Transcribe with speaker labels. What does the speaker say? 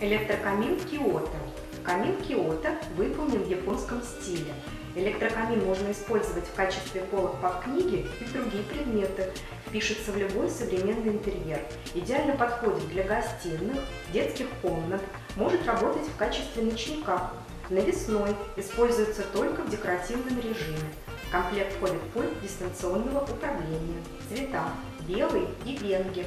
Speaker 1: Электрокамин Киото. Камин Киото выполнен в японском стиле. Электрокамин можно использовать в качестве полок под книги и другие предметы. Впишется в любой современный интерьер. Идеально подходит для гостиных, детских комнат, может работать в качестве ночника. Навесной, используется только в декоративном режиме. В комплект входит пульт дистанционного управления. Цвета: белый и венге.